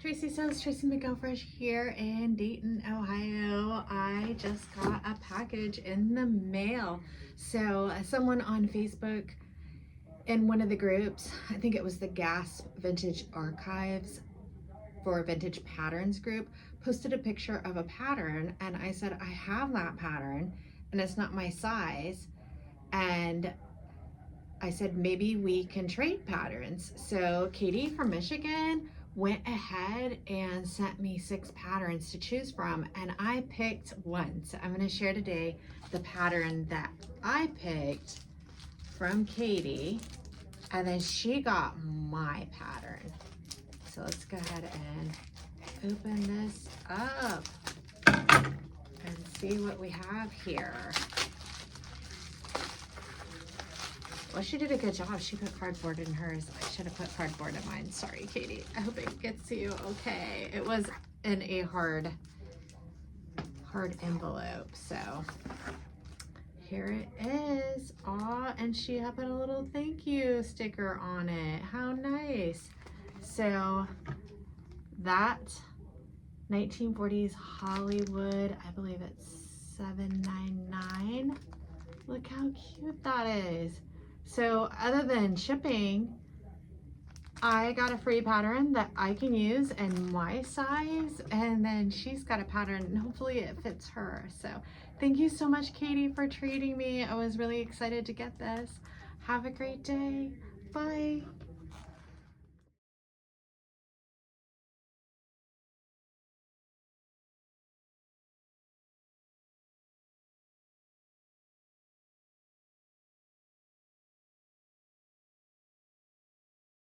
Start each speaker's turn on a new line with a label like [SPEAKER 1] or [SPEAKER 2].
[SPEAKER 1] Tracy Says, Tracy McElfresh here in Dayton, Ohio. I just got a package in the mail. So someone on Facebook in one of the groups, I think it was the GASP Vintage Archives for Vintage Patterns group, posted a picture of a pattern, and I said, I have that pattern and it's not my size. And I said, maybe we can trade patterns. So Katie from Michigan went ahead and sent me 6 patterns to choose from, and I picked one. So I'm going to share today the pattern that I picked from Katie, and then she got my pattern. So let's go ahead and open this up and see what we have here. Well, she did a good job. She put cardboard in hers. I should have put cardboard in mine. Sorry, Katie. I hope it gets you okay. It was in a hard envelope. So here it is. Aw, and she had put a little thank you sticker on it. How nice. So that 1940s Hollywood, I believe it's $7.99. Look how cute that is. So other than shipping, I got a free pattern that I can use in my size, and then she's got a pattern and hopefully it fits her. So thank you so much, Katie, for treating me. I was really excited to get this. Have a great day. Bye.